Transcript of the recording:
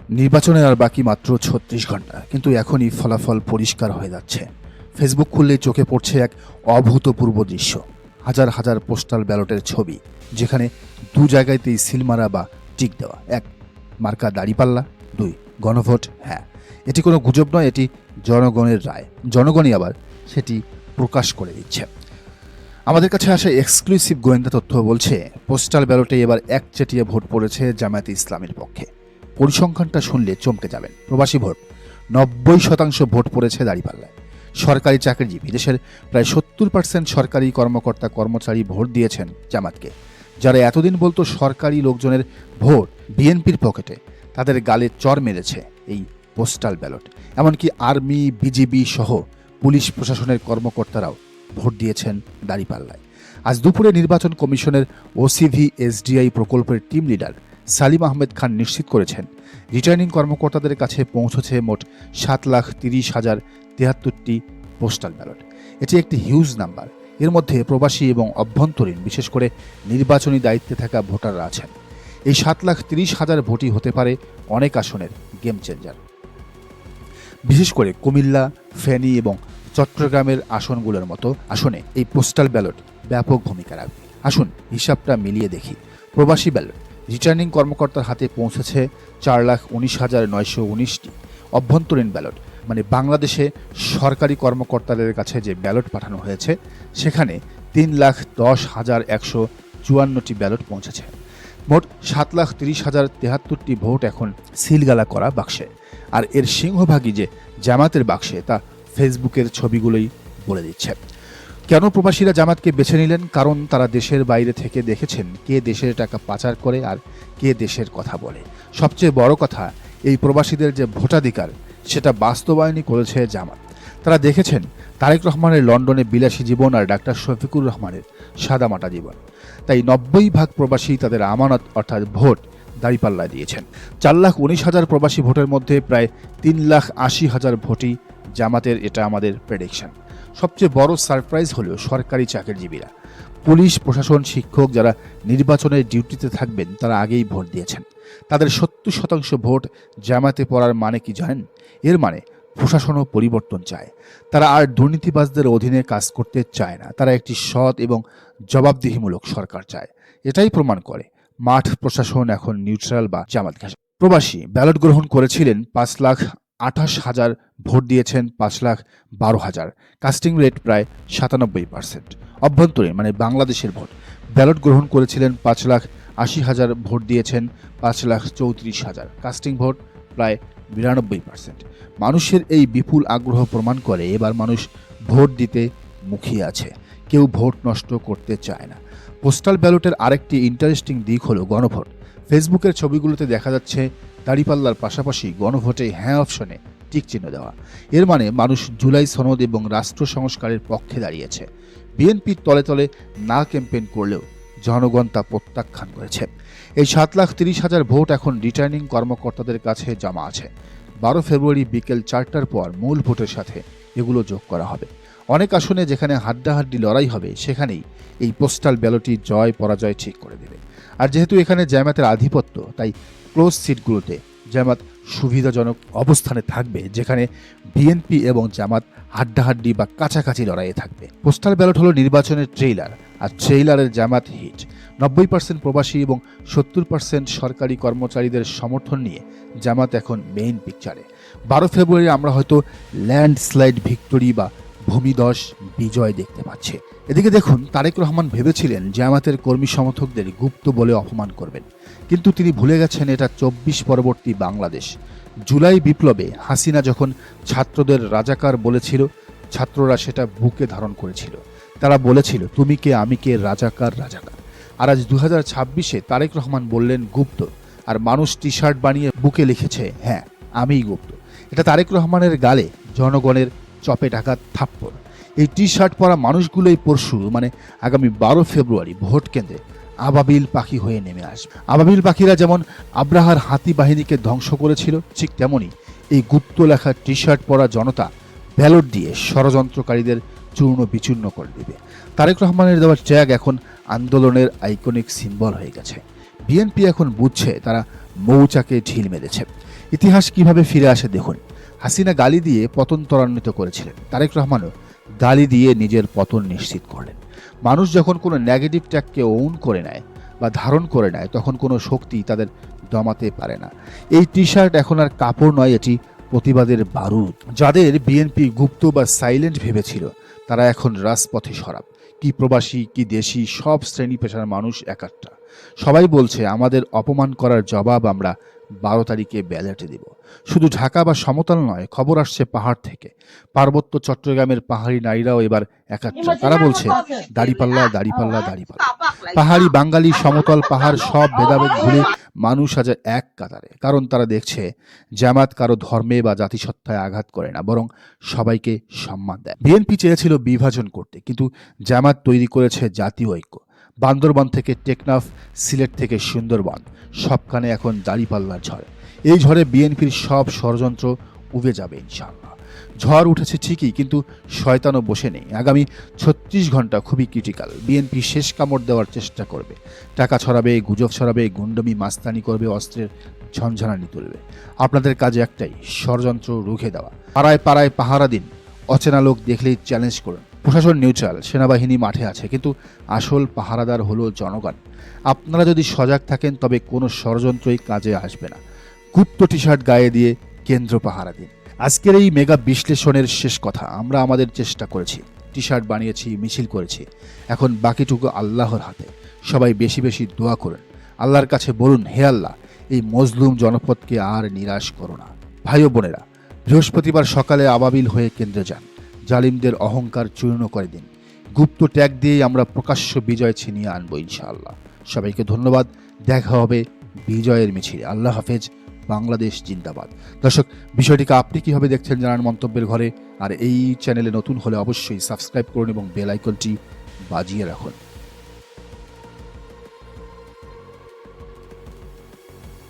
নির্বাচনের আর বাকি মাত্র ৩৬ ঘন্টা, কিন্তু এখনই ফলাফল পরিষ্কার হয়ে যাচ্ছে। ফেসবুক খুললেই চোখে পড়ছে এক অভূতপূর্ব দৃশ্য। হাজার হাজার পোস্টাল ব্যালটের ছবি, যেখানে দু জায়গাতেই সিলমারা বা টিক দেওয়া। এক, মার্কা দাড়িপাল্লা। দুই, গণভোট। হ্যাঁ, এটি কোনো গুজব নয়, এটি জনগণের রায়। জনগণই আবার সেটি প্রকাশ করে দিচ্ছে। আমাদের কাছে আসা এক্সক্লুসিভ গোয়েন্দা তথ্য বলছে, পোস্টাল ব্যালটে এবার একচেটিয়া ভোট পড়েছে জামায়াতে ইসলামের পক্ষে। পরিসংখ্যানটা শুনলে চমকে যাবেন। প্রবাসী ভোট ৯০% ভোট পড়েছে দাঁড়িপাল্লায়। সরকারি চাকরিজীবী, দেশের প্রায় ৭০% সরকারি কর্মকর্তা কর্মচারী ভোট দিয়েছেন জামাতকে। যারা এতদিন বলতো সরকারি লোকজনের ভোট বিএনপির পকেটে, তাদের গালে চর মেরেছে এই পোস্টাল ব্যালট। এমনকি আর্মি, বিজিবি সহ পুলিশ প্রশাসনের কর্মকর্তারাও ভোট দিয়েছেন দাঁড়িপাল্লায়। আজ দুপুরে নির্বাচন কমিশনের ওসিভি এসডিআই প্রকল্পের টিম লিডার সালিম আহমেদ খান নিশ্চিত করেছেন, রিটার্নিং কর্মকর্তাদের কাছে পৌঁছেছে মোট ৭,৩০,০৭৩টি পোস্টাল ব্যালট। এটি একটি হিউজ নাম্বার। এর মধ্যে প্রবাসী এবং অভ্যন্তরীণ, বিশেষ করে নির্বাচনী দায়িত্বে থাকা ভোটাররা আছেন। এই ৭,৩০,০০০ ভোটই হতে পারে অনেক আসনের গেম চেঞ্জার। বিশেষ করে কুমিল্লা, ফেনী এবং চট্টগ্রামের আসনগুলোর মতো আসনে এই পোস্টাল ব্যালট ব্যাপক ভূমিকা রাখবে। আসুন হিসাবটা মিলিয়ে দেখি। প্রবাসী ব্যালট রিটার্নিং কর্মকর্তার হাতে পৌঁছেছে ৪,১৯,৯১৯টি। অভ্যন্তরীণ ব্যালট মানে বাংলাদেশে সরকারি কর্মকর্তাদের কাছে যে ব্যালট পাঠানো হয়েছে, সেখানে ৩,১০,১৫৪টি ব্যালট পৌঁছেছে। মোট ৭,৩০,০৭৩টি ভোট এখন সিলগালা করা বাক্সে। আর এর সিংহভাগই যে জামাতের বাক্সে, তা ফেসবুকের ছবিগুলোই বলে দিচ্ছে। কেন প্রবাসীরা জামাতকে বেছে নিলেন? কারণ তারা দেশের বাইরে থেকে দেখেছেন কে দেশের টাকা পাচার করে আর কে দেশের কথা বলে। সবচেয়ে বড় কথা, এই প্রবাসীদের যে ভোটাধিকার, সেটা বাস্তবায়নই করেছে জামাত। তারা দেখেছেন তারেক রহমানের লন্ডনে বিলাসী জীবন আর ডাক্তার শফিকুর রহমানের সাদামাটা জীবন। তাই ৯০% প্রবাসী তাদের আমানত অর্থাৎ ভোট দাঁড়িপাল্লায় দিয়েছেন। ৪,১৯,০০০ প্রবাসী ভোটের মধ্যে প্রায় ৩,৮০,০০০ ভোটই জামাতের, এটা আমাদের প্রেডিকশন। সবচেয়ে বড় সারপ্রাইজ হলো সরকারি চাকরিজীবীরা, পুলিশ প্রশাসন, শিক্ষক যারা নির্বাচনের ডিউটিতে থাকবেন, তারা আগেই ভোট দিয়েছেন। তাদের ৭০% ভোট জামাতে পড়ার মানে কি জানেন? এর মানে প্রশাসনও পরিবর্তন চায়। তারা আর দুর্নীতিবাজদের অধীনে কাজ করতে চায় না। তারা একটি সৎ এবং জবাবদিহিমূলক সরকার চায়। এটাই প্রমাণ করে মাঠ প্রশাসন এখন নিউট্রাল বা জামাত ঘাসে। প্রবাসী ব্যালট গ্রহণ করেছিলেন ৫,২৮,০০০, ভোট দিয়েছেন ৫,১২,০০০। কাস্টিং রেট প্রায় ৯৭%। অভ্যন্তরীণ মানে বাংলাদেশের ভোট ব্যালট গ্রহণ করেছিলেন ৫,৮০,০০০, ভোট দিয়েছেন ৫,৩৪,০০০। কাস্টিং ভোট প্রায় ৯২%। মানুষের এই বিপুল আগ্রহ প্রমাণ করে এবার মানুষ ভোট দিতে মুখিয়ে আছে। কেউ ভোট নষ্ট করতে চায় না। পোস্টাল ব্যালটের আরেকটি ইন্টারেস্টিং দিক হলো গণভোট। ফেসবুকের ছবিগুলোতে দেখা যাচ্ছে দাঁড়িপাল্লার পাশাপাশি গণভোটে হ্যাঁ অপশনে টিক চিহ্ন দেওয়া। এর মানে মানুষ জুলাই সনদ এবং রাষ্ট্র সংস্কারের পক্ষে দাঁড়িয়েছে। বিএনপির তলে তলে না ক্যাম্পেইন করলেও জনগণ তা প্রত্যাখ্যান করেছে। এই ৭,৩০,০০০ ভোট এখন রিটার্নিং কর্মকর্তাদের কাছে জমা আছে। ১২ ফেব্রুয়ারি বিকেল ৪টার পর মূল ভোটের সাথে এগুলো যোগ করা হবে। অনেক আসনে যেখানে হাড্ডাহাড্ডি লড়াই হবে, সেখানেই এই পোস্টাল ব্যালটই জয় পরাজয় ঠিক করে দেবে। আর যেহেতু এখানে জামায়াতের আধিপত্য, তাই ক্লোজ সিটগুলোতে জামাত সুবিধাজনক অবস্থানে থাকবে, যেখানে বিএনপি এবং জামাত হাড্ডাহাড্ডি বা কাছাকাছি লড়াইয়ে থাকবে। পোস্টাল ব্যালট হলো নির্বাচনের ট্রেইলার, আর ট্রেইলারের জামাত হিট। ৯০% প্রবাসী এবং ৭০% সরকারি কর্মচারীদের সমর্থন নিয়ে জামাত এখন মেইন পিকচারে। ১২ ফেব্রুয়ারি আমরা হয়তো ল্যান্ডস্লাইড ভিক্টোরি বা ভূমিধস বিজয় দেখতে পাচ্ছি। এদিকে দেখুন, তারেক রহমান ভেবেছিলেন জামাতের কর্মী সমর্থকদের গুপ্ত বলে অপমান করবেন, কিন্তু তিনি ভুলে গেছেন এটা ২৪ পরবর্তী বাংলাদেশ। জুলাই বিপ্লবে হাসিনা যখন ছাত্রদের রাজাকার বলেছিল, ছাত্ররা সেটা বুকে ধারণ করেছিল। তারা বলেছিল তুমি কে আমি কে, রাজাকার রাজাকার। আর আজ ২০২৬-এ তারেক রহমান বললেন গুপ্ত, আর মানুষ টি শার্ট বানিয়ে বুকে লিখেছে হ্যাঁ আমিই গুপ্ত। এটা তারেক রহমানের গালে জনগণের চপে ঢাকা থাপ্পড়। এই টি শার্ট পরা মানুষগুলোই পরশু মানে আগামী ১২ ফেব্রুয়ারি ভোট কেন্দ্রে আবাবিল পাখি হয়ে নেমে আসবে। আবাবিল পাখিরা যেমন আব্রাহার হাতি বাহিনীকে ধ্বংস করেছিল, ঠিক তেমনি এই গুপ্ত লেখা টি শার্ট পরা জনতা ব্যালট দিয়ে ষড়যন্ত্রকারীদের চূর্ণ বিচূর্ণ করে দেবে। তারেক রহমানের দেওয়া ট্যাগ এখন আন্দোলনের আইকনিক সিম্বল হয়ে গেছে। বিএনপি এখন বুঝছে তারা মৌচাকে ঢিল মেরেছে। ইতিহাস কিভাবে ফিরে আসে দেখুন। হাসিনা গালি দিয়ে পতন ত্বরান্বিত করেছিলেন, তারেক রহমানও গালি দিয়ে নিজের পতন নিশ্চিত করলেন। মানুষ যখন কোনো নেগেটিভ ট্যাগকে ওন করে নেয় বা ধারণ করে নেয়, তখন কোনো শক্তি তাদের দমাতে পারে না। এই টি শার্ট এখন আর কাপড় নয়, এটি প্রতিবাদের বারুদ। যাদের বিএনপি গুপ্ত বা সাইলেন্ট ভেবেছিল, তারা এখন রাজপথে সরব। কি প্রবাসী কি দেশি, সব শ্রেণী পেশার মানুষ একাট্টা। সবাই বলছে আমাদের অপমান করার জবাব আমরা 12 তারিখে ব্যালটে দেব। শুধু ঢাকা বা সমতল নয়, খবর আসছে পাহাড় থেকে। পার্বত্য চট্টগ্রামের পাহাড়ি নারীরাও এবার একাত্রা। তারা বলছে দাড়িপাল্লা দাড়িপাল্লা দাড়িপাল্লা। পাহাড়ি বাঙালি সমতল পাহাড় সব ভেদাভেদ ভুলে মানুষ আজ এক কাতারে। কারণ তারা দেখছে জামাত কারো ধর্মে বা জাতিসত্তায় আঘাত করে না, বরং সবাইকে সম্মান দেয়। বিএনপি চেয়েছিল বিভাজন করতে, কিন্তু জামাত তৈরি করেছে জাতীয় ঐক্য। বান্দরবান থেকে টেকনাফ, সিলেট থেকে সুন্দরবন, সবখানে এখন দাড়িপাল্লার ঝড়। এই ঝড়ে বিএনপির সব ষড়যন্ত্র উবে যাবে ইনশাআল্লাহ। ঝড় উঠেছে ঠিকই, কিন্তু শয়তানও বসে নেই। আগামী 36 ঘন্টা খুবই ক্রিটিক্যাল। বিএনপি শেষ কামড় দেওয়ার চেষ্টা করবে, টাকা ছড়াবে, গুজব ছড়াবে, গুন্ডমি মাস্তানি করবে, অস্ত্রের ঝনঝনানি তুলবে। আপনাদের কাজ একটাই, ষড়যন্ত্র রুখে দেওয়া। পাড়ায় পাড়ায় পাহারা দিন, অচেনা লোক দেখলেই চ্যালেঞ্জ করুন। প্রশাসন নিউট্রাল, সেনাবাহিনী মাঠে আছে, কিন্তু আসল পাহারাদার হলো জনগণ। আপনারা যদি সজাগ থাকেন, তবে কোনো ষড়যন্ত্রই কাজে আসবে না। গুপ্ত টি শার্ট গায়ে দিয়ে কেন্দ্র পাহারা দিন। আজকের এই মেগা বিশ্লেষণের শেষ কথা, আমরা আমাদের চেষ্টা করেছি, টি শার্ট বানিয়েছি, মিছিল করেছি। এখন বাকিটুকু আল্লাহর হাতে। সবাই বেশি বেশি দোয়া করুন, আল্লাহর কাছে বলুন, হে আল্লাহ, এই মজলুম জনপদকে আর নিরাশ করো না। ভাই ও বোনেরা, বৃহস্পতিবার সকালে আবাবিল হয়ে কেন্দ্রে যান, জালিমদের অহংকার চূর্ণ করে দিন। গুপ্ত ট্যাগ দিয়েই আমরা প্রকাশ্য বিজয় ছিনিয়ে আনবো ইনশাআল্লাহ। সবাইকে ধন্যবাদ। দেখা হবে বিজয়ের মিছিলে। আল্লাহ হাফেজ। বাংলাদেশ জিন্দাবাদ। দর্শক, বিষয়টিকে আপনি কিভাবে দেখছেন জানান মন্তব্যের ঘরে। আর এই চ্যানেলে নতুন হলে অবশ্যই সাবস্ক্রাইব করুন এবং বেল আইকনটি বাজিয়ে রাখুন।